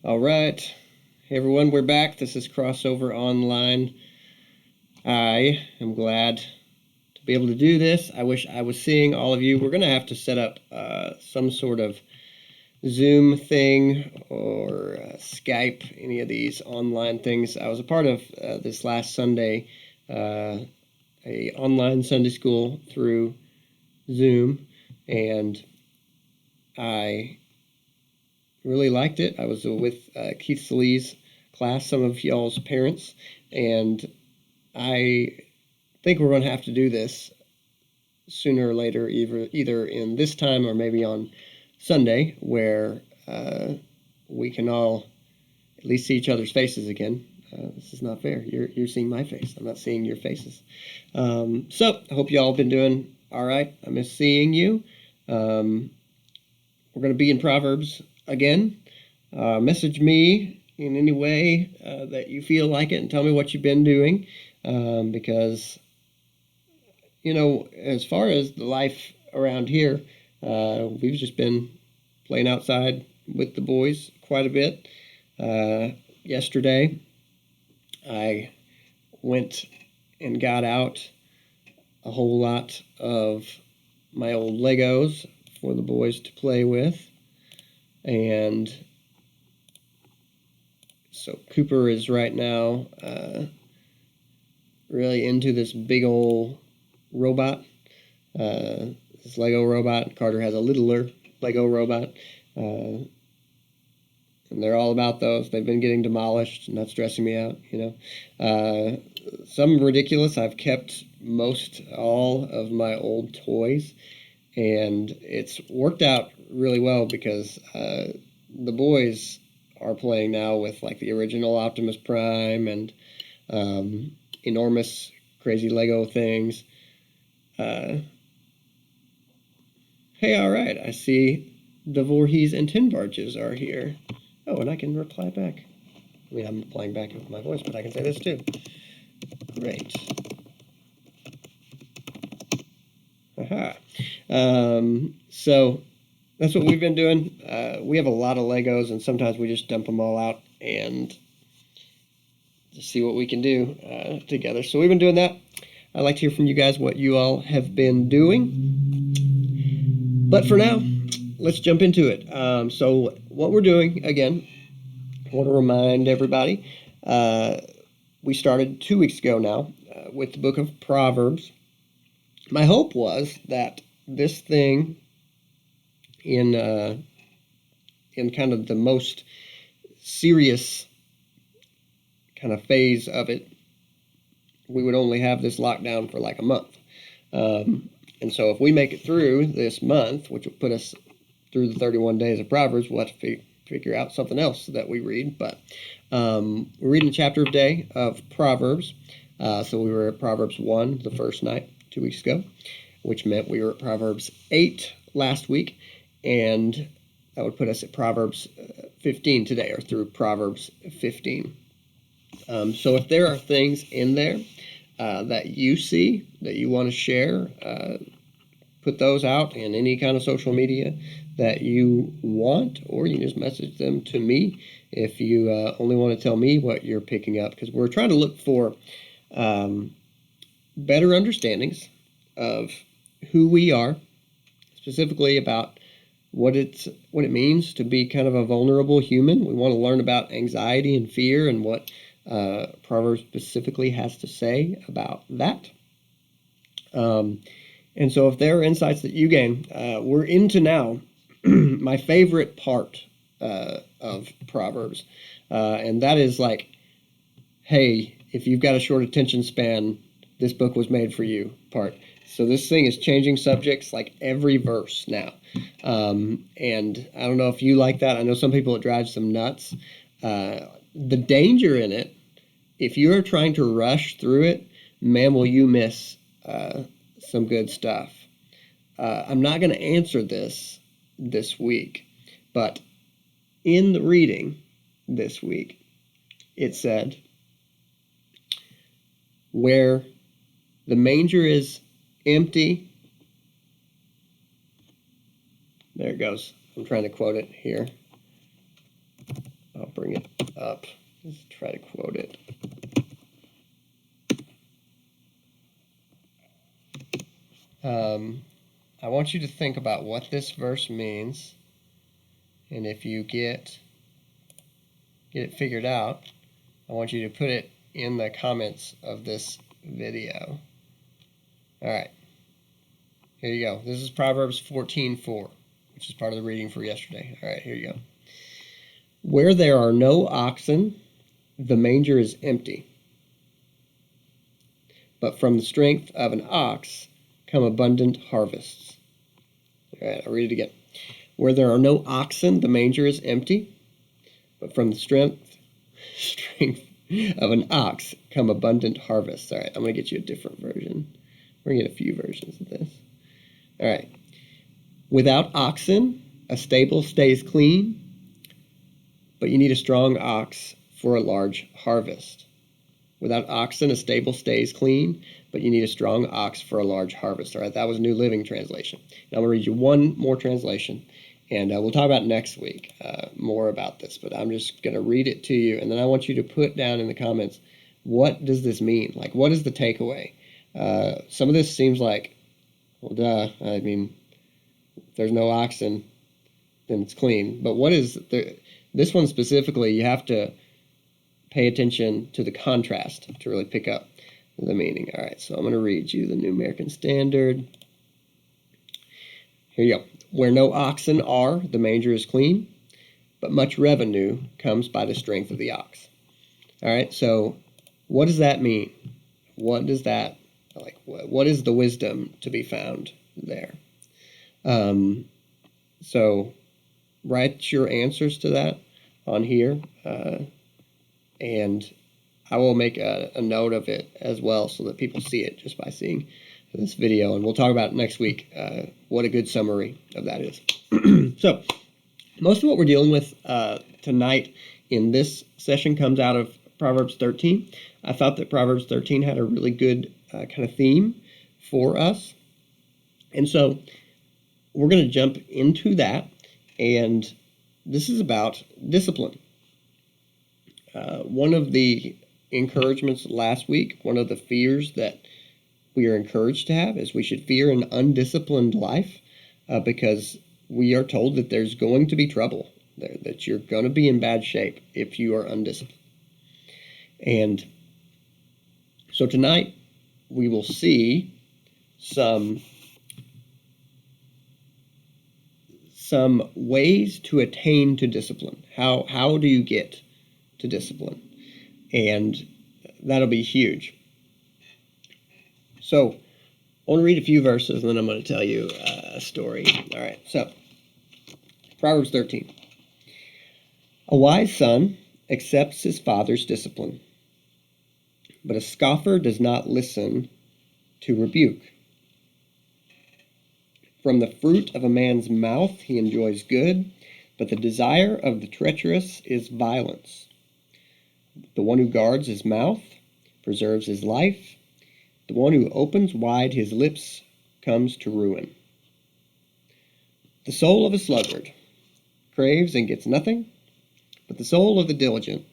All right. Hey, everyone, we're back. This is Crossover Online. I am glad to be able to do this. I wish I was seeing all of you. We're going to have to set up some sort of Zoom thing or Skype, any of these online things. I was a part of this last Sunday, a online Sunday school through Zoom, and I really liked it. I was with Keith Sallee's class, some of y'all's parents, and I think we're going to have to do this sooner or later, either in this time or maybe on Sunday, where we can all at least see each other's faces again. This is not fair. You're seeing my face. I'm not seeing your faces. So I hope y'all have been doing all right. I miss seeing you. We're going to be in Proverbs again. Message me in any way that you feel like it and tell me what you've been doing, because, you know, as far as the life around here, we've just been playing outside with the boys quite a bit. Yesterday, I went and got out a whole lot of my old Legos for the boys to play with. And so Cooper is right now really into this big old robot, this Lego robot. Carter has a littler Lego robot, and they're all about those. They've been getting demolished, and that's stressing me out, you know. Some ridiculous. I've kept most all of my old toys, and it's worked out really well because the boys are playing now with like the original Optimus Prime and enormous crazy Lego things. Hey, all right, I see the Voorhees and Tin Barges are here. Oh, and I can reply back. I mean, I'm replying back with my voice, but I can say this too. Great. Aha. So that's what we've been doing. We have a lot of Legos, and sometimes we just dump them all out and just see what we can do together. So we've been doing that. I'd like to hear from you guys what you all have been doing. But for now, let's jump into it. So what we're doing, again, I want to remind everybody, we started 2 weeks ago now with the book of Proverbs. My hope was that this thing, in kind of the most serious kind of phase of it, we would only have this lockdown for like a month. And so if we make it through this month, which will put us through the 31 days of Proverbs, we'll have to figure out something else that we read. But we're reading a chapter a day of Proverbs. So we were at Proverbs 1 the first night 2 weeks ago, which meant we were at Proverbs 8 last week. And that would put us at Proverbs 15 today, or through Proverbs 15. So if there are things in there that you see that you want to share, put those out in any kind of social media that you want, or you can just message them to me if you only want to tell me what you're picking up, because we're trying to look for better understandings of who we are, specifically about what it means to be kind of a vulnerable human. We want to learn about anxiety and fear and what Proverbs specifically has to say about that. And so if there are insights that you gain, we're into now my favorite part of Proverbs, and that is like, hey, if you've got a short attention span, this book was made for you part. So this thing is changing subjects like every verse now. And I don't know if you like that. I know some people it drives them nuts. The danger in it, if you're trying to rush through it, man, will you miss some good stuff. I'm not going to answer this week, but in the reading this week, it said, where the manger is empty. There it goes. I'm trying to quote it here. I'll bring up. Let's try to quote it. I want you to think about what this verse means, and if you get it figured out, I want you to put it in the comments of this video. All right, here you go. This is Proverbs 14:4, which is part of the reading for yesterday. All right, here you go. Where there are no oxen, the manger is empty, but from the strength of an ox come abundant harvests. All right, I'll read it again. Where there are no oxen, the manger is empty, but from the strength of an ox come abundant harvests. All right, I'm going to get you a different version. We're going to get a few versions of this. All right. Without oxen, a stable stays clean, but you need a strong ox for a large harvest. Without oxen, a stable stays clean, but you need a strong ox for a large harvest. All right, that was New Living Translation. Now I'm going to read you one more translation, and we'll talk about next week more about this, but I'm just going to read it to you, and then I want you to put down in the comments, what does this mean? Like, what is the takeaway? Some of this seems like, well, duh. I mean, if there's no oxen, then it's clean. But what is this one specifically? You have to pay attention to the contrast to really pick up the meaning. All right, so I'm going to read you the New American Standard. Here you go. Where no oxen are, the manger is clean, but much revenue comes by the strength of the ox. All right, so what does that mean? What does that, like, what is the wisdom to be found there? So write your answers to that on here, and I will make a note of it as well so that people see it just by seeing this video. And we'll talk about it next week, what a good summary of that is. So most of what we're dealing with tonight in this session comes out of Proverbs 13. I thought that Proverbs 13 had a really good kind of theme for us. And so we're going to jump into that. And this is about discipline. One of the encouragements last week, one of the fears that we are encouraged to have is we should fear an undisciplined life because we are told that there's going to be trouble there, that you're going to be in bad shape if you are undisciplined. And so tonight we will see some ways to attain to discipline. How do you get to discipline? And that'll be huge. So I want to read a few verses, and then I'm going to tell you a story. All right, so Proverbs 13. A wise son accepts his father's discipline, but a scoffer does not listen to rebuke. From the fruit of a man's mouth he enjoys good, but the desire of the treacherous is violence. The one who guards his mouth preserves his life. The one who opens wide his lips comes to ruin. The soul of a sluggard craves and gets nothing, but the soul of the diligent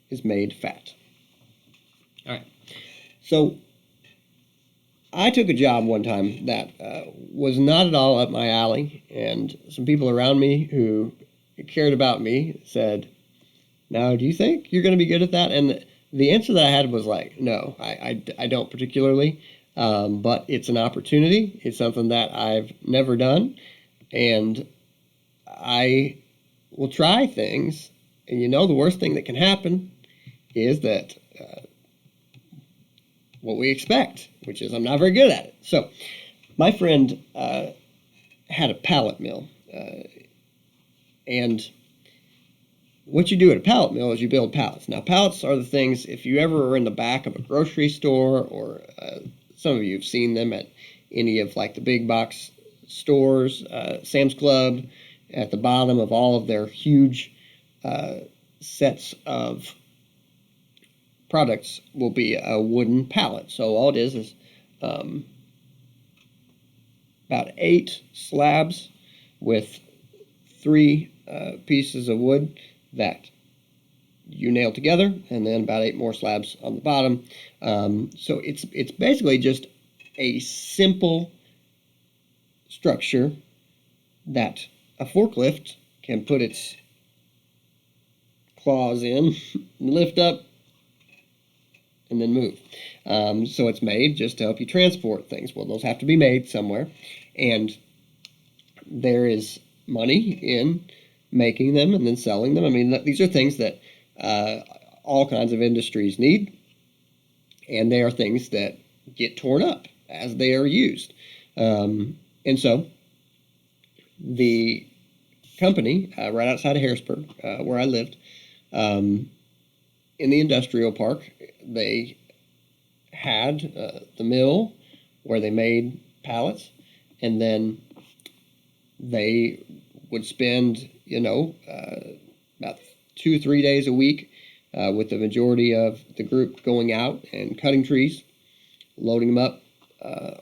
is made fat. All right. So I took a job one time that was not at all up my alley, and some people around me who cared about me said, now, do you think you're going to be good at that? And the answer that I had was like, no, I don't particularly, but it's an opportunity. It's something that I've never done, and I will try things. And the worst thing that can happen is that what we expect, which is I'm not very good at it. So my friend had a pallet mill, and what you do at a pallet mill is you build pallets. Now, pallets are the things, if you ever are in the back of a grocery store, or some of you have seen them at any of like the big box stores, Sam's Club, at the bottom of all of their huge sets of products will be a wooden pallet. So all it is about 8 slabs with 3 pieces of wood that you nail together, and then about 8 more slabs on the bottom. So it's basically just a simple structure that a forklift can put its claws in, lift up, and then move. So it's made just to help you transport things. Well, those have to be made somewhere, and there is money in making them and then selling them. I mean, these are things that all kinds of industries need, and they are things that get torn up as they are used. And so the company right outside of Harrisburg, where I lived, in the industrial park, they had the mill where they made pallets, and then they would spend, about 2-3 days a week with the majority of the group going out and cutting trees, loading them up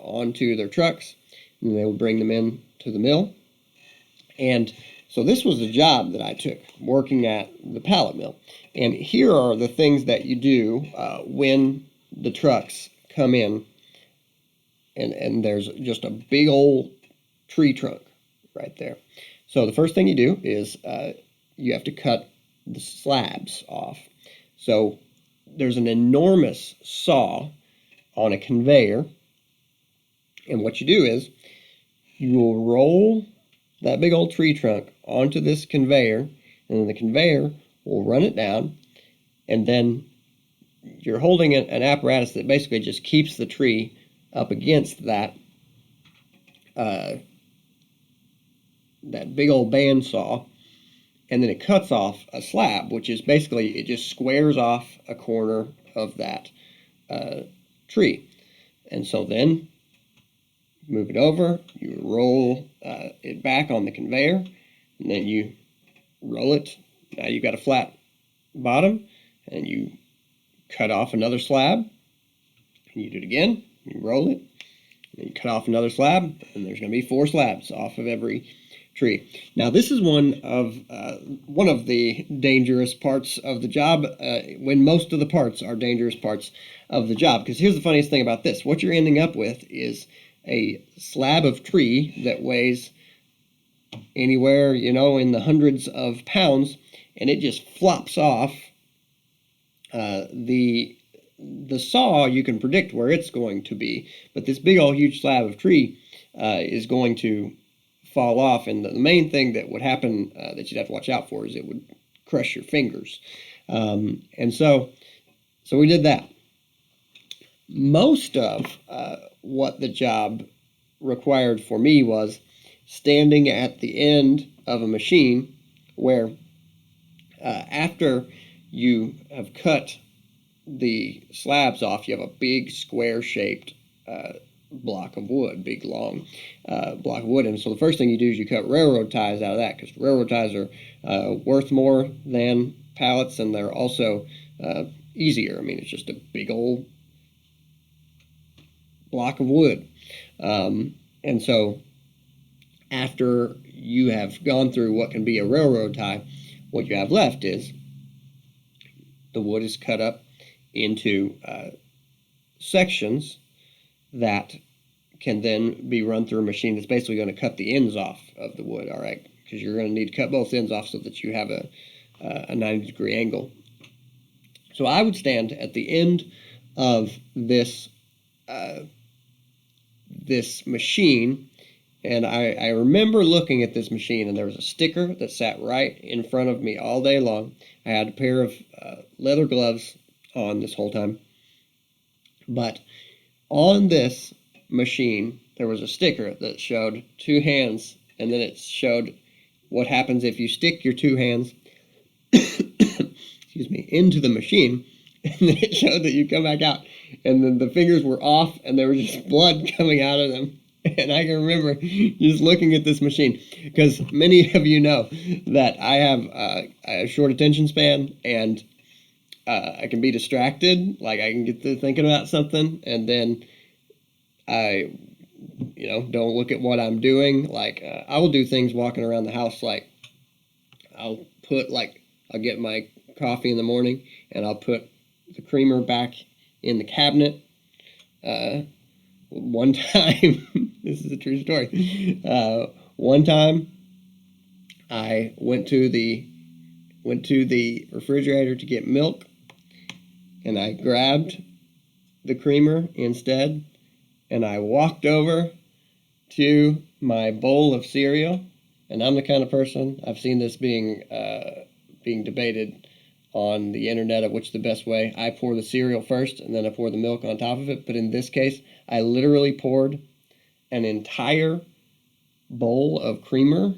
onto their trucks, and they would bring them in to the mill. And so this was the job that I took, working at the pallet mill. And here are the things that you do when the trucks come in, and there's just a big old tree trunk right there. So the first thing you do is you have to cut the slabs off. So there's an enormous saw on a conveyor, and what you do is you will roll that big old tree trunk onto this conveyor, and then the conveyor will run it down, and then you're holding an apparatus that basically just keeps the tree up against that that big old bandsaw, and then it cuts off a slab, which is basically, it just squares off a corner of that tree. And so then move it over, you roll it back on the conveyor, and then you roll it. Now you've got a flat bottom, and you cut off another slab, and you do it again, you roll it, and you cut off another slab, and there's going to be 4 slabs off of every tree. Now this is one of the dangerous parts of the job, when most of the parts are dangerous parts of the job. Because here's the funniest thing about this: what you're ending up with is a slab of tree that weighs anywhere, in the hundreds of pounds, and it just flops off. The saw, you can predict where it's going to be, but this big old huge slab of tree is going to fall off, and the main thing that would happen that you'd have to watch out for is it would crush your fingers. And so we did that. Most of what the job required for me was standing at the end of a machine where after you have cut the slabs off, you have a big square-shaped block of wood, big long block of wood. And so the first thing you do is you cut railroad ties out of that, because railroad ties are worth more than pallets, and they're also easier. I mean, it's just a big old block of wood. And so after you have gone through what can be a railroad tie, what you have left is the wood is cut up into sections that can then be run through a machine that's basically going to cut the ends off of the wood, all right? Because you're going to need to cut both ends off so that you have a 90-degree angle. So I would stand at the end of this this machine, and I remember looking at this machine, and there was a sticker that sat right in front of me all day long. I had a pair of leather gloves on this whole time, but on this machine there was a sticker that showed 2 hands, and then it showed what happens if you stick your 2 hands excuse me, into the machine, and then it showed that you come back out, and then the fingers were off, and there was just blood coming out of them. And I can remember just looking at this machine, because many of you know that I have a short attention span, and I can be distracted. Like, I can get to thinking about something, and then I, don't look at what I'm doing. Like, I will do things walking around the house, like, I'll get my coffee in the morning, and I'll put the creamer back in the cabinet. One time, this is a true story. One time, I went to the refrigerator to get milk, and I grabbed the creamer instead, and I walked over to my bowl of cereal. And I'm the kind of person, I've seen this being debated on the internet of which the best way. I pour the cereal first, and then I pour the milk on top of it. But in this case, I literally poured an entire bowl of creamer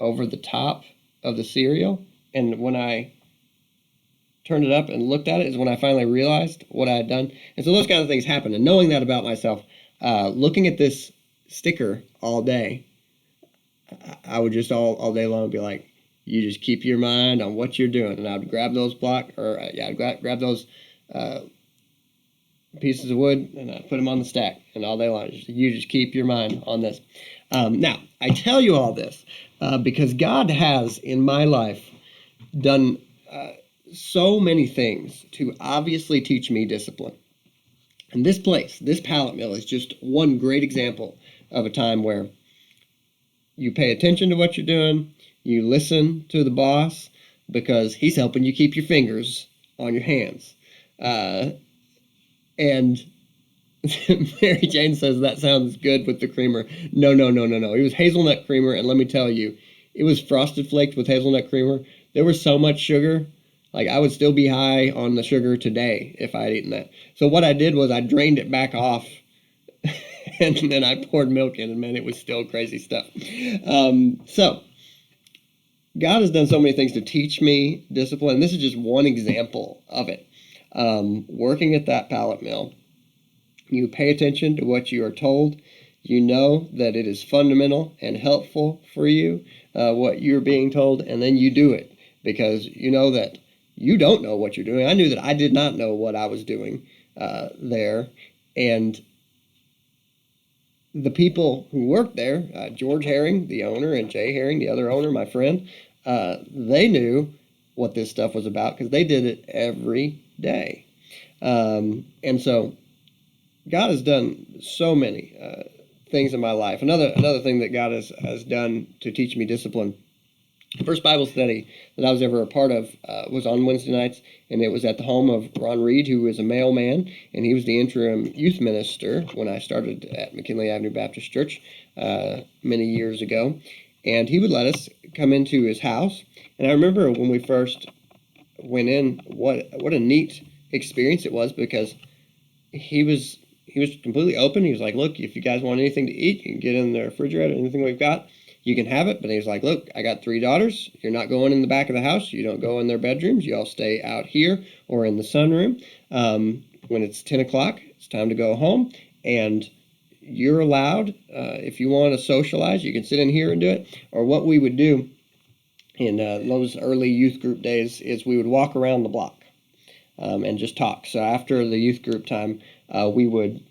over the top of the cereal. And when I turned it up and looked at it is when I finally realized what I had done. And so those kind of things happen. And knowing that about myself, looking at this sticker all day, I would just all day long be like, you just keep your mind on what you're doing. And I would grab those I'd grab those pieces of wood, and I'd put them on the stack. And all day long, you just keep your mind on this. Now, I tell you all this because God has, in my life, done so many things to obviously teach me discipline. And this pallet mill is just one great example of a time where you pay attention to what you're doing, you listen to the boss because he's helping you keep your fingers on your hands. And Mary Jane says that sounds good with the creamer. No. It was hazelnut creamer, and let me tell you, it was Frosted Flakes with hazelnut creamer. There was so much sugar. Like, I would still be high on the sugar today if I had eaten that. So what I did was I drained it back off, and then I poured milk in, and man, it was still crazy stuff. So God has done so many things to teach me discipline. This is just one example of it. Working at that pallet mill, you pay attention to what you are told. You know that it is fundamental and helpful for you, what you're being told, and then you do it because you know that you don't know what you're doing. I knew that I did not know what I was doing there. And the people who worked there, George Herring, the owner, and Jay Herring, the other owner, my friend, they knew what this stuff was about because they did it every day. And so God has done so many things in my life. Another thing that God has done to teach me discipline. The first Bible study that I was ever a part of was on Wednesday nights, and it was at the home of Ron Reed, who was a mailman, and he was the interim youth minister when I started at McKinley Avenue Baptist Church many years ago. And he would let us come into his house. And I remember when we first went in, what a neat experience it was, because he was completely open. He was like, look, if you guys want anything to eat, you can get in the refrigerator, anything we've got, you can have it. But he was like, look, I got 3 daughters. You're not going in the back of the house. You don't go in their bedrooms. You all stay out here or in the sunroom. When it's 10 o'clock, it's time to go home. And you're allowed, if you want to socialize, you can sit in here and do it. Or what we would do in those early youth group days is we would walk around the block and just talk. So after the youth group time, we would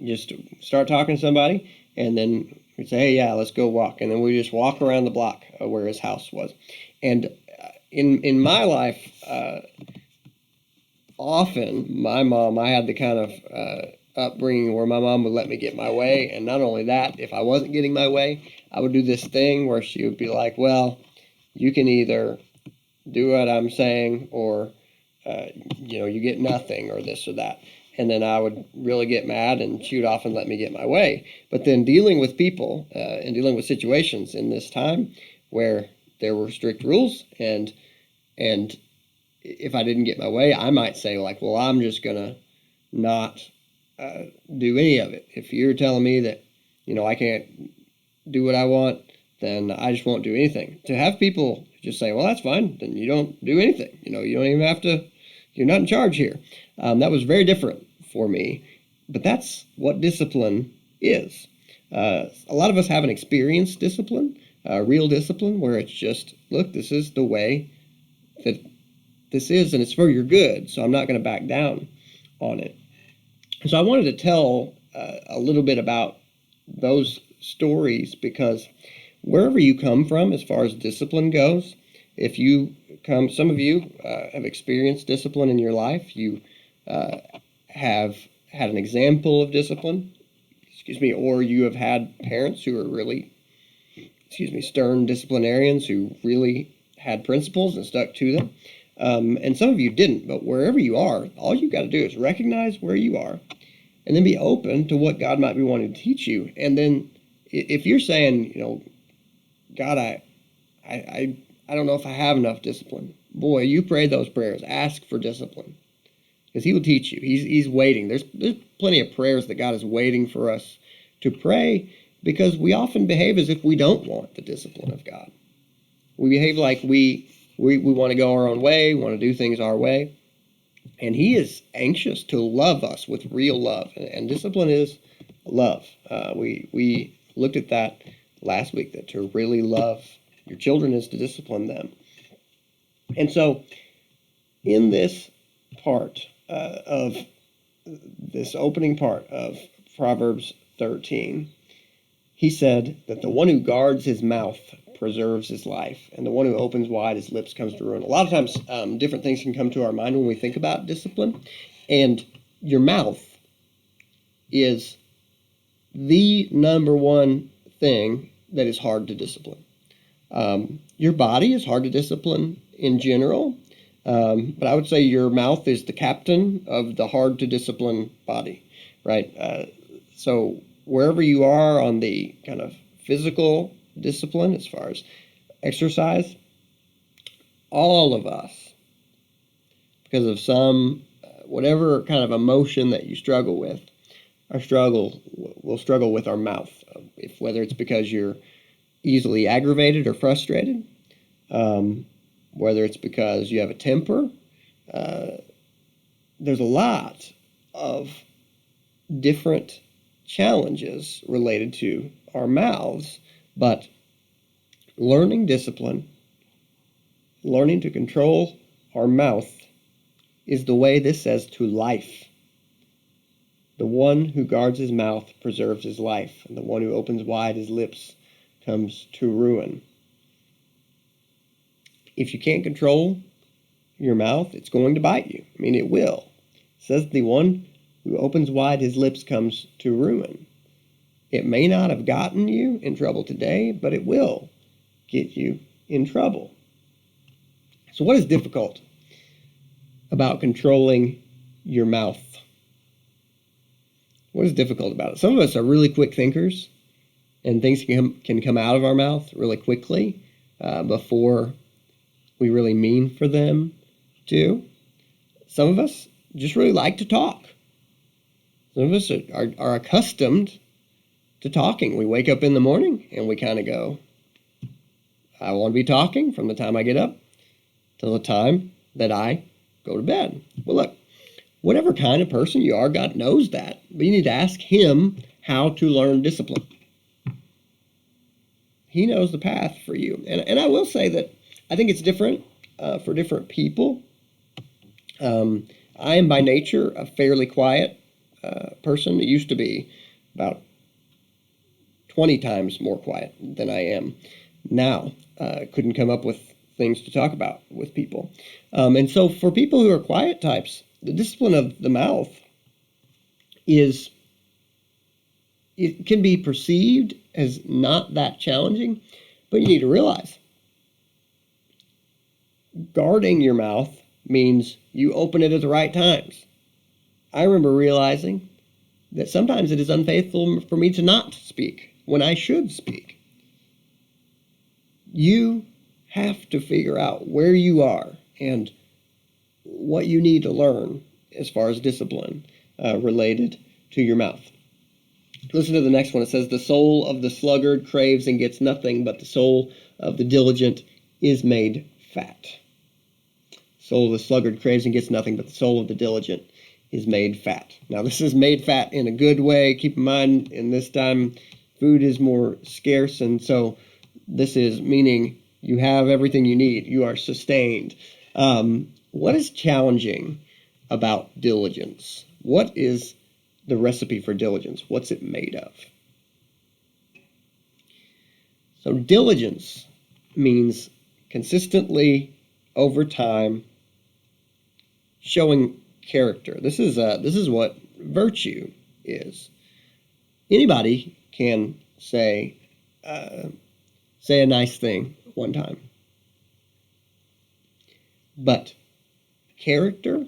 just start talking to somebody, and then we'd say, hey, yeah, let's go walk. And then we just walk around the block where his house was. And in my life, often I had the kind of upbringing where my mom would let me get my way. And not only that, if I wasn't getting my way, I would do this thing where she would be like, well, you can either do what I'm saying or, you get nothing, or this or that. And then I would really get mad, and she would often let me get my way. But then dealing with people and dealing with situations in this time where there were strict rules, and if I didn't get my way, I might say, like, well, I'm just going to not do any of it. If you're telling me that, I can't do what I want, then I just won't do anything. To have people just say, well, that's fine, then you don't do anything. You don't even have to, you're not in charge here. That was very different for me, but that's what discipline is. A lot of us haven't experienced discipline, real discipline, where it's just, look, this is the way that this is, and it's for your good, so I'm not going to back down on it. So I wanted to tell a little bit about those stories, because wherever you come from as far as discipline goes, if you some of you have experienced discipline in your life. You have had an example of discipline, or you have had parents who are really, stern disciplinarians who really had principles and stuck to them. And some of you didn't, but wherever you are, all you've got to do is recognize where you are and then be open to what God might be wanting to teach you. And then if you're saying, God, I don't know if I have enough discipline. Boy, you pray those prayers. Ask for discipline because he will teach you. He's waiting. There's plenty of prayers that God is waiting for us to pray because we often behave as if we don't want the discipline of God. We behave like we want to go our own way, want to do things our way. And he is anxious to love us with real love. And discipline is love. We looked at that last week, that to really love your children is to discipline them. And so in this part of this opening part of Proverbs 13, he said that the one who guards his mouth preserves his life, and the one who opens wide his lips comes to ruin. A lot of times different things can come to our mind when we think about discipline, and your mouth is the number one thing that is hard to discipline. Your body is hard to discipline in general, but I would say your mouth is the captain of the hard to discipline body, right? So wherever you are on the kind of physical discipline, as far as exercise, all of us, because of some whatever kind of emotion that you struggle with, will struggle with our mouth. Whether it's because you're easily aggravated or frustrated, whether it's because you have a temper, there's a lot of different challenges related to our mouths, but learning discipline, learning to control our mouth is the way this says to life. The one who guards his mouth preserves his life, and the one who opens wide his lips comes to ruin. If you can't control your mouth, it's going to bite you. I mean, it will. It says the one who opens wide his lips comes to ruin. It may not have gotten you in trouble today, but it will get you in trouble. So what is difficult about controlling your mouth? What is difficult about it? Some of us are really quick thinkers, and things can come out of our mouth really quickly before we really mean for them to. Some of us just really like to talk. Some of us are accustomed to talking. We wake up in the morning and we kind of go, I want to be talking from the time I get up till the time that I go to bed. Well, look, whatever kind of person you are, God knows that. But you need to ask him how to learn discipline. He knows the path for you. And I will say that I think it's different for different people. I am by nature a fairly quiet person. It used to be about 20 times more quiet than I am now. Couldn't come up with things to talk about with people. And so for people who are quiet types, the discipline of the mouth it can be perceived as not that challenging, but you need to realize guarding your mouth means you open it at the right times. I remember realizing that sometimes it is unfaithful for me to not speak when I should speak. You have to figure out where you are and what you need to learn as far as discipline related to your mouth. Listen to the next one. It says, the soul of the sluggard craves and gets nothing, but the soul of the diligent is made fat. Soul of the sluggard craves and gets nothing, but the soul of the diligent is made fat. Now, this is made fat in a good way. Keep in mind, in this time, food is more scarce, and so this is meaning you have everything you need. You are sustained. What is challenging about diligence? What is the recipe for diligence? What's it made of? So diligence means consistently over time, showing character. This is what virtue is. Anybody can say a nice thing one time, but character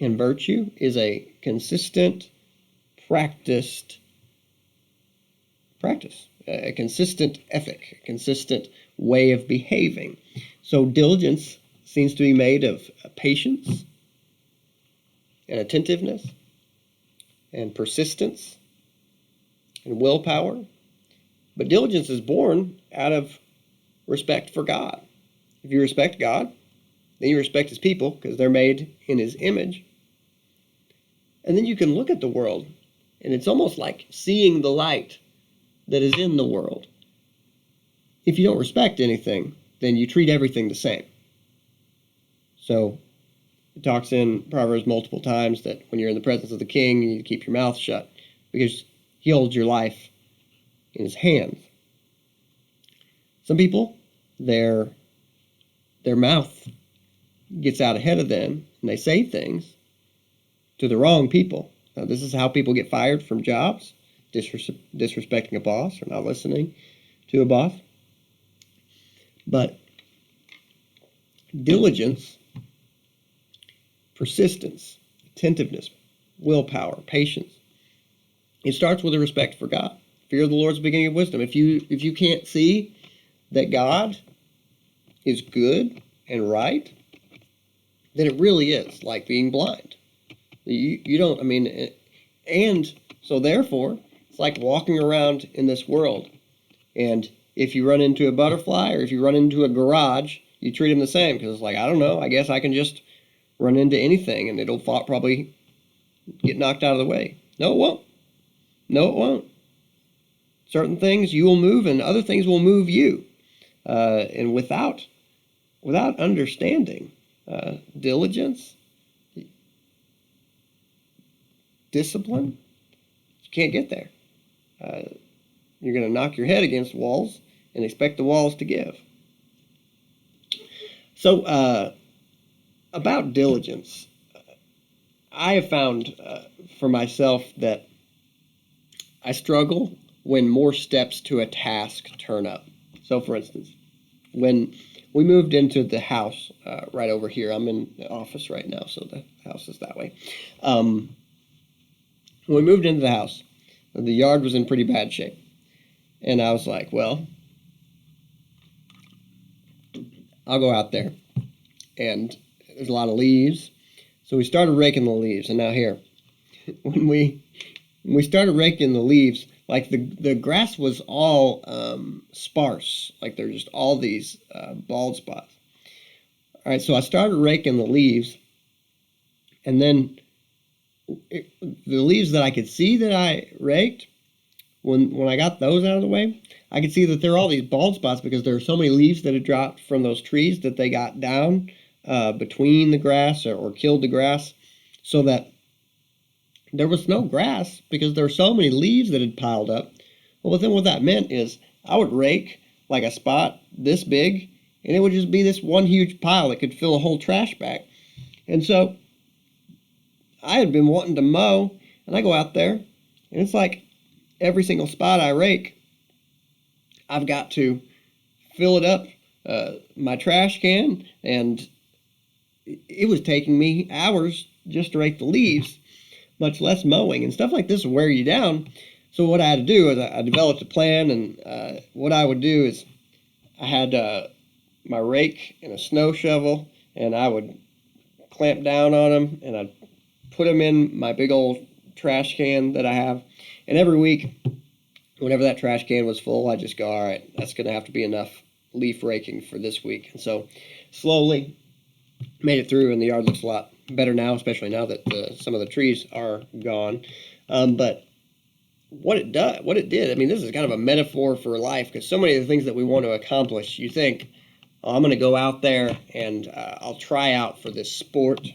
and virtue is a consistent, practice, a consistent ethic, a consistent way of behaving. So diligence seems to be made of patience and attentiveness and persistence and willpower. But diligence is born out of respect for God. If you respect God, then you respect his people because they're made in his image. And then you can look at the world, and it's almost like seeing the light that is in the world. If you don't respect anything, then you treat everything the same. So it talks in Proverbs multiple times that when you're in the presence of the king, you need to keep your mouth shut because he holds your life in his hands. Some people, their mouth gets out ahead of them, and they say things to the wrong people. Now, this is how people get fired from jobs, disrespecting a boss or not listening to a boss. But diligence, persistence, attentiveness, willpower, patience, it starts with a respect for God. Fear of the Lord is the beginning of wisdom. If you can't see that God is good and right, then it really is like being blind. You don't, and so therefore, it's like walking around in this world. And if you run into a butterfly or if you run into a garage, you treat them the same because it's like, I don't know, I guess I can just run into anything and it'll probably get knocked out of the way. No, it won't. No, it won't. Certain things you will move and other things will move you. And without understanding diligence, discipline, you can't get there. You're going to knock your head against walls and expect the walls to give. So about diligence, I have found for myself that I struggle when more steps to a task turn up. So for instance, when we moved into the house right over here, I'm in the office right now, so the house is that way. When we moved into the house, the yard was in pretty bad shape. And I was like, well, I'll go out there. And there's a lot of leaves. So we started raking the leaves. And now here, when we started raking the leaves, like the grass was all sparse. Like there's just all these bald spots. All right, so I started raking the leaves. And then the leaves that I could see that I raked, when I got those out of the way, I could see that there are all these bald spots because there are so many leaves that had dropped from those trees that they got down between the grass or killed the grass, so that there was no grass because there were so many leaves that had piled up. Well, then what that meant is I would rake like a spot this big, and it would just be this one huge pile that could fill a whole trash bag. And so I had been wanting to mow, and I go out there, and it's like every single spot I rake, I've got to fill it up, my trash can, and it was taking me hours just to rake the leaves, much less mowing. And stuff like this will wear you down. So what I had to do is I developed a plan, and what I would do is I had my rake and a snow shovel, and I would clamp down on them, and I'd put them in my big old trash can that I have. And every week, whenever that trash can was full, I just go, all right, that's going to have to be enough leaf raking for this week. And so slowly made it through, and the yard looks a lot better now, especially now that some of the trees are gone. But what it did, this is kind of a metaphor for life, because so many of the things that we want to accomplish, you think, oh, I'm going to go out there and I'll try out for this sport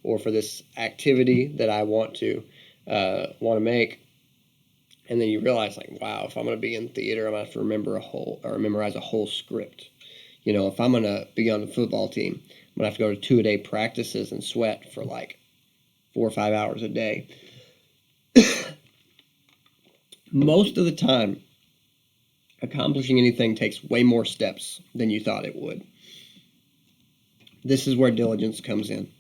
or for this activity that I want to make. And then you realize, like, wow, if I'm going to be in theater, I'm going to have to memorize a whole script. You know, if I'm going to be on the football team, I'm going to have to go to 2-a-day practices and sweat for like 4 or 5 hours a day. Most of the time, accomplishing anything takes way more steps than you thought it would. This is where diligence comes in.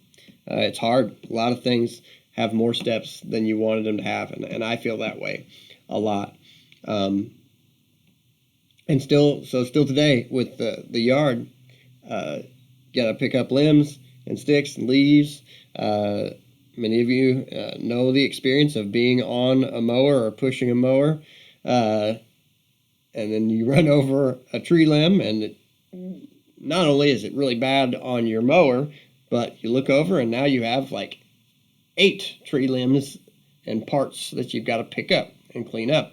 It's hard. A lot of things have more steps than you wanted them to have, and I feel that way a lot. And still today with the yard, got to pick up limbs and sticks and leaves. Many of you know the experience of being on a mower or pushing a mower, and then you run over a tree limb, and not only is it really bad on your mower, but you look over and now you have like 8 tree limbs and parts that you've got to pick up and clean up.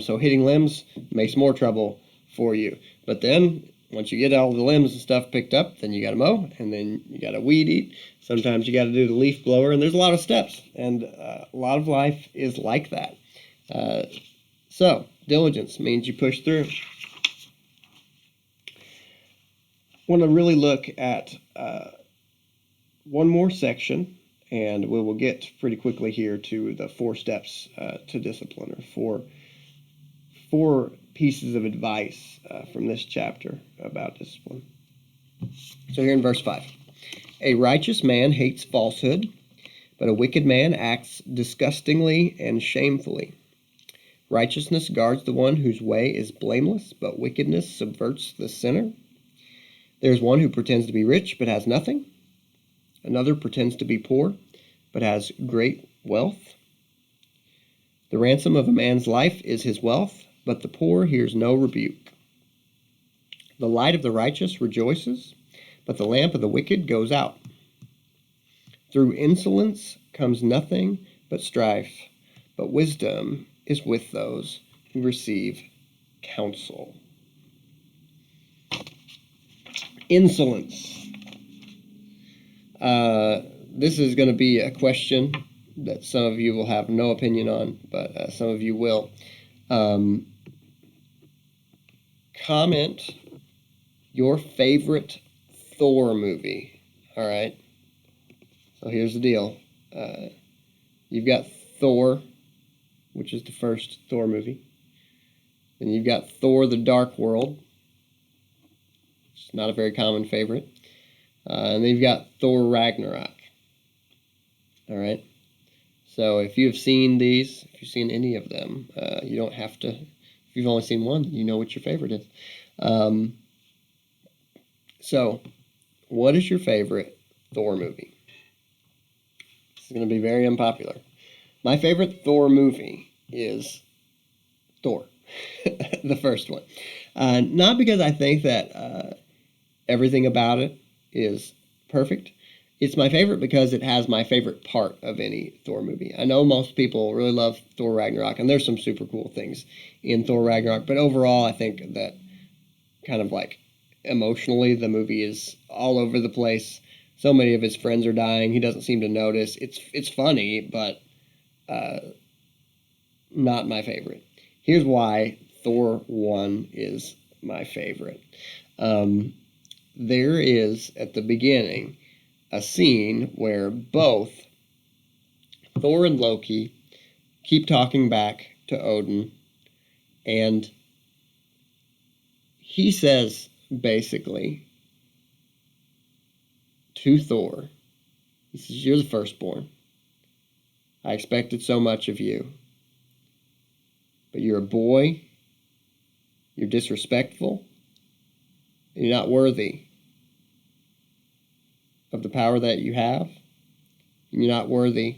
So hitting limbs makes more trouble for you. But then once you get all the limbs and stuff picked up, then you got to mow, and then you got to weed eat. Sometimes you got to do the leaf blower, and there's a lot of steps, and a lot of life is like that. So diligence means you push through. I want to really look at one more section, and we will get pretty quickly here to the 4 steps to discipline, or four pieces of advice from this chapter about discipline. So here in verse 5, a righteous man hates falsehood, but a wicked man acts disgustingly and shamefully. Righteousness guards the one whose way is blameless, but wickedness subverts the sinner. There is one who pretends to be rich, but has nothing. Another pretends to be poor, but has great wealth. The ransom of a man's life is his wealth, but the poor hears no rebuke. The light of the righteous rejoices, but the lamp of the wicked goes out. Through insolence comes nothing but strife, but wisdom is with those who receive counsel. Insolence. This is going to be a question that some of you will have no opinion on, but some of you will. Comment your favorite Thor movie. All right. So here's the deal. You've got Thor, which is the first Thor movie. Then you've got Thor: The Dark World. It's not a very common favorite. And then you've got Thor: Ragnarok. All right. So if you've seen these, if you've seen any of them, you don't have to. If you've only seen one, you know what your favorite is. So, what is your favorite Thor movie? This is going to be very unpopular. My favorite Thor movie is Thor, the first one. Not because I think that everything about it is perfect. It's my favorite because it has my favorite part of any Thor movie. I know most people really love Thor Ragnarok, and there's some super cool things in Thor Ragnarok, but overall I think that kind of like emotionally the movie is all over the place. So many of his friends are dying. He doesn't seem to notice. It's funny, but not my favorite. Here's why Thor 1 is my favorite. There is, at the beginning, a scene where both Thor and Loki keep talking back to Odin, and he says basically to Thor, he says, "You're the firstborn. I expected so much of you, but you're a boy, you're disrespectful, and you're not worthy of the power that you have, and you're not worthy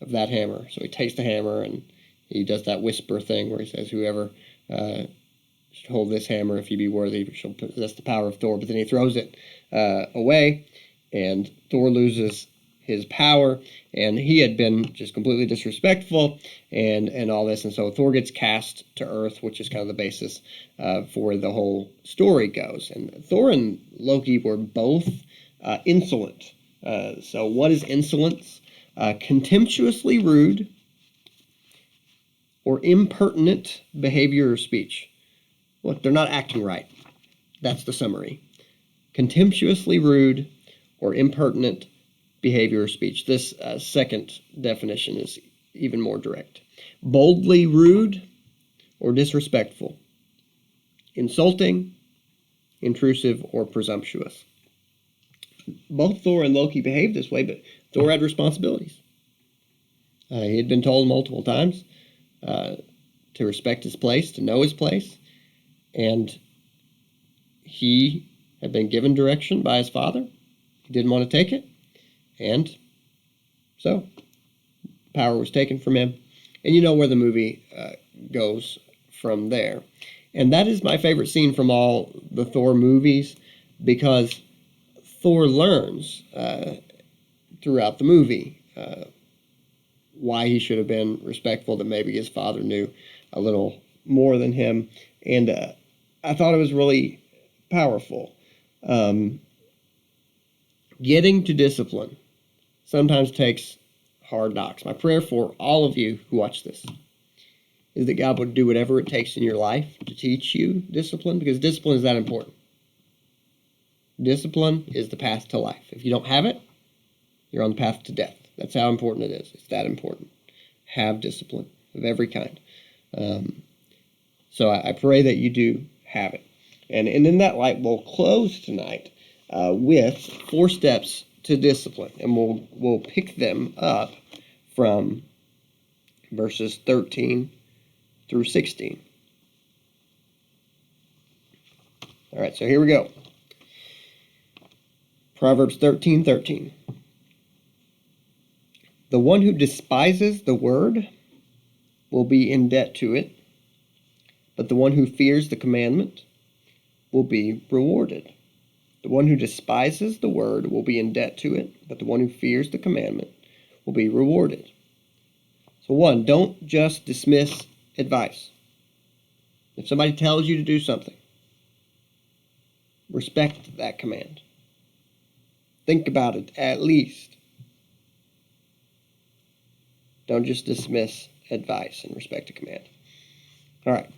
of that hammer." So he takes the hammer and he does that whisper thing where he says, "Whoever should hold this hammer, if he be worthy, shall possess the power of Thor." But then he throws it away, and Thor loses his power, and he had been just completely disrespectful and all this, and so Thor gets cast to Earth, which is kind of the basis for the whole story goes. And Thor and Loki were both insolent. So what is insolence? Contemptuously rude or impertinent behavior or speech. Look, they're not acting right. That's the summary. contemptuously rude or impertinent behavior or speech. This second definition is even more direct. Boldly rude or disrespectful, insulting, intrusive, or presumptuous. Both Thor and Loki behaved this way, but Thor had responsibilities. He had been told multiple times to respect his place, to know his place, and he had been given direction by his father. He didn't want to take it, and so power was taken from him. And you know where the movie goes from there. And that is my favorite scene from all the Thor movies, because Thor learns throughout the movie why he should have been respectful, that maybe his father knew a little more than him. And I thought it was really powerful. Getting to discipline sometimes takes hard knocks. My prayer for all of you who watch this is that God would do whatever it takes in your life to teach you discipline, because discipline is that important. Discipline is the path to life. If you don't have it, you're on the path to death. That's how important it is. It's that important. Have discipline of every kind. So I pray that you do have it. And in that light, we'll close tonight with 4 steps to discipline. And we'll pick them up from verses 13 through 16. All right, so here we go. Proverbs 13:13. The one who despises the word will be in debt to it, but the one who fears the commandment will be rewarded. The one who despises the word will be in debt to it, but the one who fears the commandment will be rewarded. So 1, don't just dismiss advice. If somebody tells you to do something, respect that command. Think about it, at least. Don't just dismiss advice and respect a command. All right.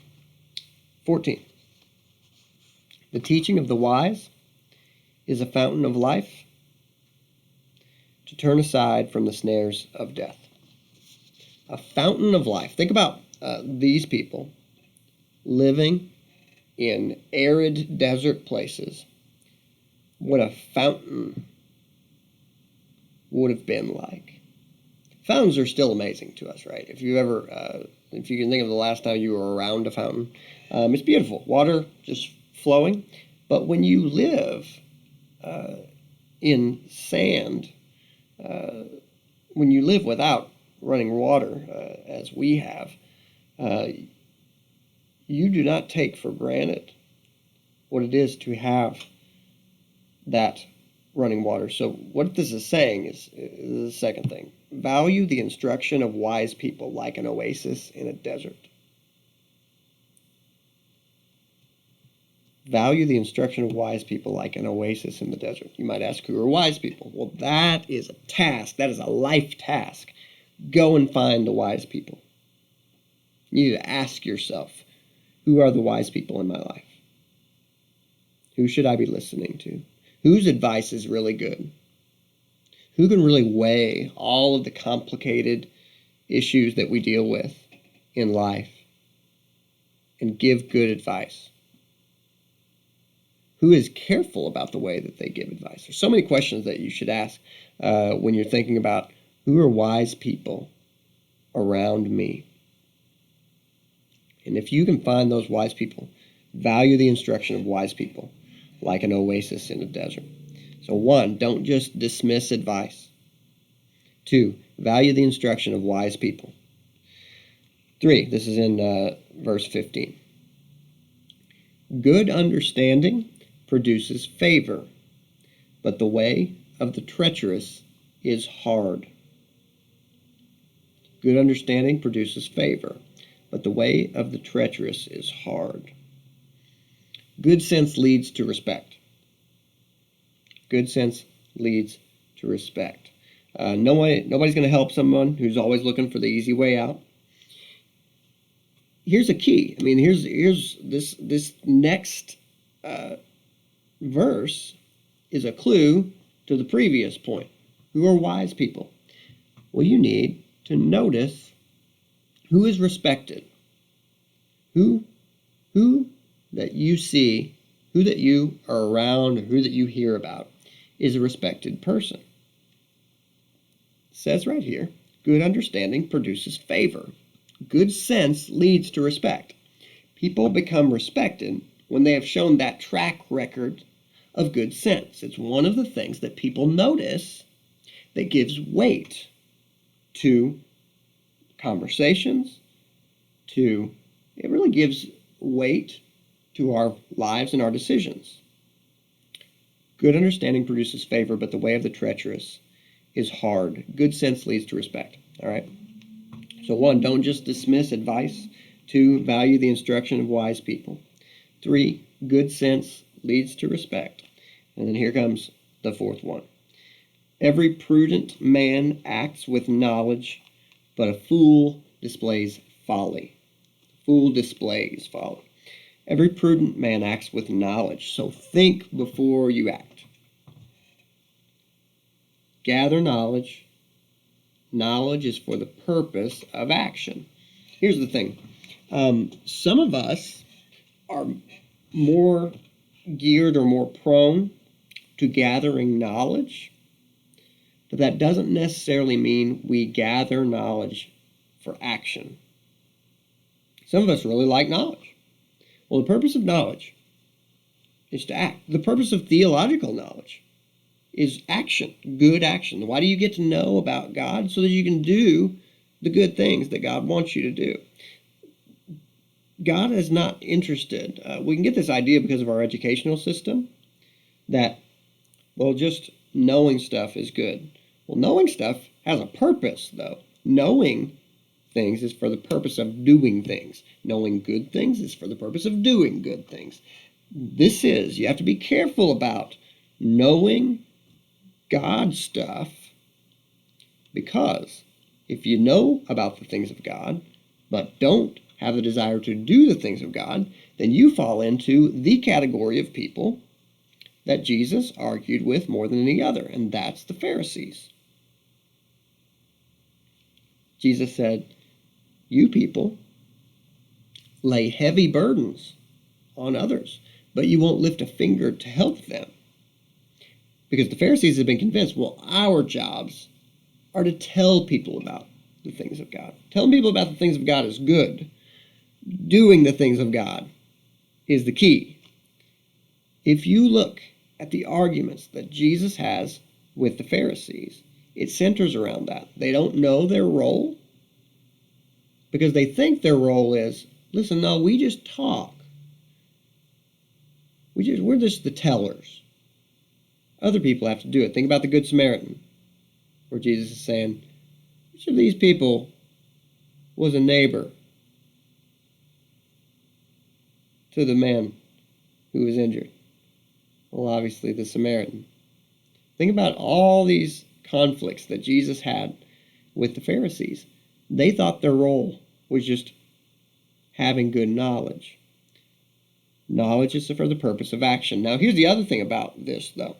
14. The teaching of the wise is a fountain of life, to turn aside from the snares of death. A fountain of life. Think about these people living in arid desert places. What a fountain would have been like. Fountains are still amazing to us, right? If you can think of the last time you were around a fountain, it's beautiful. Water just flowing. But when you live in sand, when you live without running water, as we have, you do not take for granted what it is to have that running water. So what this is saying is the second thing. Value the instruction of wise people like an oasis in a desert. Value the instruction of wise people like an oasis in the desert. You might ask, who are wise people? Well, that is a task. That is a life task. Go and find the wise people. You need to ask yourself, who are the wise people in my life? Who should I be listening to? Whose advice is really good? Who can really weigh all of the complicated issues that we deal with in life and give good advice? Who is careful about the way that they give advice? There's so many questions that you should ask when you're thinking about who are wise people around me. And if you can find those wise people, value the instruction of wise people like an oasis in a desert. So 1, don't just dismiss advice. 2, value the instruction of wise people. 3, this is in verse 15. Good understanding produces favor, but the way of the treacherous is hard. Good understanding produces favor, but the way of the treacherous is hard. Good sense leads to respect. Good sense leads to respect. Nobody's going to help someone who's always looking for the easy way out. Here's a key. I mean, here's this next verse is a clue to the previous point. Who are wise people? Well, you need to notice who is respected. Who that you see, who that you are around, who that you hear about is a respected person. It says right here, good understanding produces favor. Good sense leads to respect. People become respected when they have shown that track record of good sense. It's one of the things that people notice that gives weight to conversations, it really gives weight to our lives and our decisions. Good understanding produces favor, but the way of the treacherous is hard. Good sense leads to respect. All right? So 1, don't just dismiss advice. 2, value the instruction of wise people. 3, good sense leads to respect. And then here comes the 4th one. Every prudent man acts with knowledge, but a fool displays folly. Fool displays folly. Every prudent man acts with knowledge, so think before you act. Gather knowledge. Knowledge is for the purpose of action. Here's the thing. Some of us are more geared or more prone to gathering knowledge, but that doesn't necessarily mean we gather knowledge for action. Some of us really like knowledge. Well, the purpose of knowledge is to act. The purpose of theological knowledge is action, good action. Why do you get to know about God? So that you can do the good things that God wants you to do. God is not interested. We can get this idea because of our educational system that, well, just knowing stuff is good. Well, knowing stuff has a purpose, though. Knowing things is for the purpose of doing things. Knowing good things is for the purpose of doing good things. You have to be careful about knowing God stuff, because if you know about the things of God, but don't have the desire to do the things of God, then you fall into the category of people that Jesus argued with more than any other, and that's the Pharisees. Jesus said, you people lay heavy burdens on others, but you won't lift a finger to help them. Because the Pharisees have been convinced, well, our jobs are to tell people about the things of God. Telling people about the things of God is good. Doing the things of God is the key. If you look at the arguments that Jesus has with the Pharisees, it centers around that. They don't know their role because they think their role is, listen, no, we just talk. We're just the tellers. Other people have to do it. Think about the Good Samaritan, where Jesus is saying, which of these people was a neighbor to the man who was injured? Well, obviously the Samaritan. Think about all these conflicts that Jesus had with the Pharisees. They thought their role was just having good knowledge. Knowledge is for the purpose of action. Now, here's the other thing about this, though.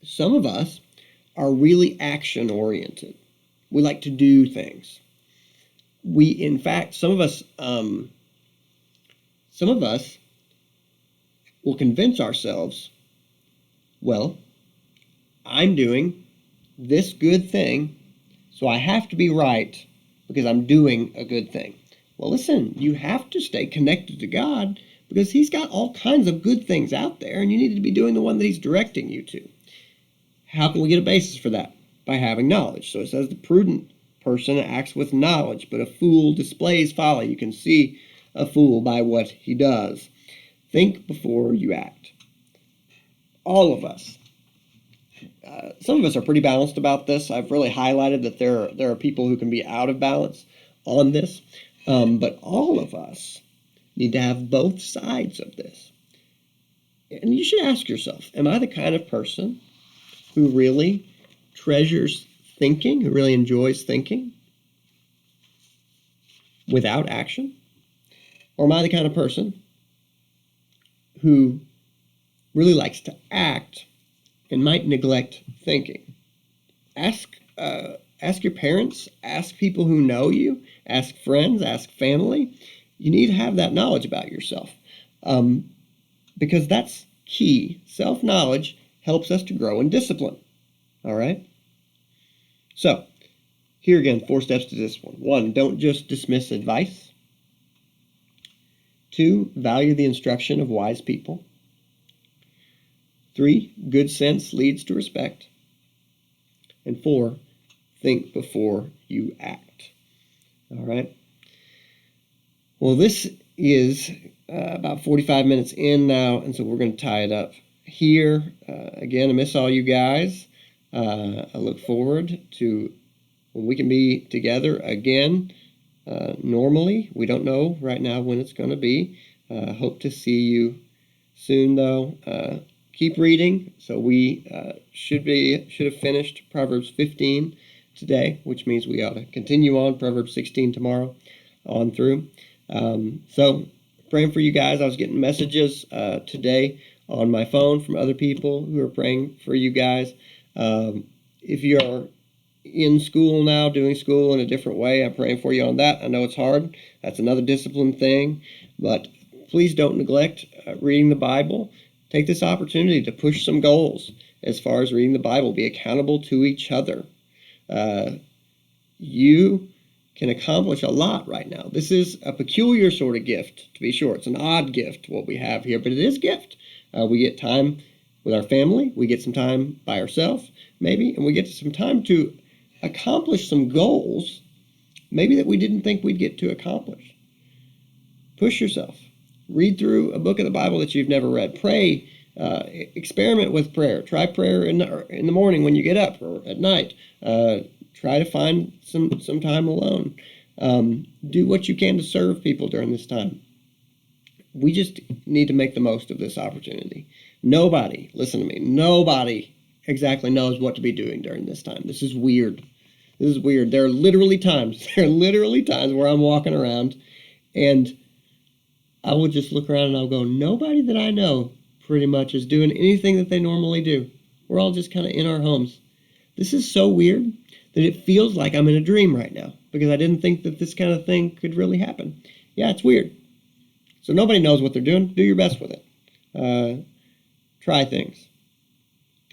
Some of us are really action-oriented. We like to do things. In fact, some of us will convince ourselves, well, I'm doing this good thing, so I have to be right because I'm doing a good thing. Well, listen, you have to stay connected to God because He's got all kinds of good things out there, and you need to be doing the one that He's directing you to. How can we get a basis for that? By having knowledge. So it says the prudent person acts with knowledge, but a fool displays folly. You can see a fool by what he does. Think before you act. All of us. Some of us are pretty balanced about this. I've really highlighted that there are people who can be out of balance on this. But all of us need to have both sides of this. And you should ask yourself, am I the kind of person who really treasures thinking, who really enjoys thinking without action? Or am I the kind of person who really likes to act and might neglect thinking. Ask your parents, ask people who know you, ask friends, ask family. You need to have that knowledge about yourself, because that's key. Self-knowledge helps us to grow in discipline. All right? So, here again, 4 steps to discipline. 1, don't just dismiss advice. 2, value the instruction of wise people. 3, good sense leads to respect. And 4, think before you act. All right? Well, this is about 45 minutes in now, and so we're going to tie it up here. Again, I miss all you guys. I look forward to when we can be together again. Normally, we don't know right now when it's going to be. Hope to see you soon, though. Keep reading. So we should have finished Proverbs 15 today, which means we ought to continue on Proverbs 16 tomorrow on through. So praying for you guys. I was getting messages today on my phone from other people who are praying for you guys. If you're in school now, doing school in a different way, I'm praying for you on that. I know it's hard. That's another discipline thing. But please don't neglect reading the Bible. Take this opportunity to push some goals as far as reading the Bible. Be accountable to each other. You can accomplish a lot right now. This is a peculiar sort of gift, to be sure. It's an odd gift, what we have here, but it is a gift. We get time with our family. We get some time by ourselves, maybe, and we get some time to accomplish some goals, maybe that we didn't think we'd get to accomplish. Push yourself. Read through a book of the Bible that you've never read. Pray. Experiment with prayer. Try prayer in the morning when you get up, or at night. Try to find some time alone. Do what you can to serve people during this time. We just need to make the most of this opportunity. Nobody, listen to me, nobody exactly knows what to be doing during this time. This is weird. This is weird. There are literally times where I'm walking around and I will just look around and I'll go, nobody that I know pretty much is doing anything that they normally do. We're all just kind of in our homes. This is so weird that it feels like I'm in a dream right now, because I didn't think that this kind of thing could really happen. Yeah, it's weird. So nobody knows what they're doing. Do your best with it. Try things.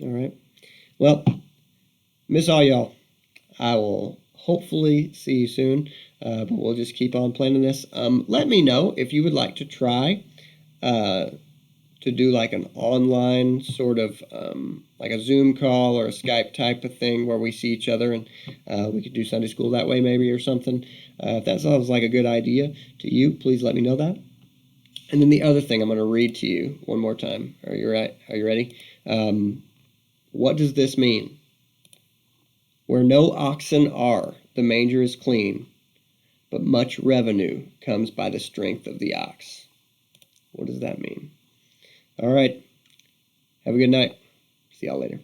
All right. Well, miss all y'all. I will hopefully see you soon, but we'll just keep on planning this. Let me know if you would like to try to do like an online sort of like a Zoom call or a Skype type of thing where we see each other, and we could do Sunday school that way maybe or something. If that sounds like a good idea to you, please let me know that. And then the other thing I'm going to read to you one more time. Are you ready? What does this mean? Where no oxen are, the manger is clean, but much revenue comes by the strength of the ox. What does that mean? All right. Have a good night. See y'all later.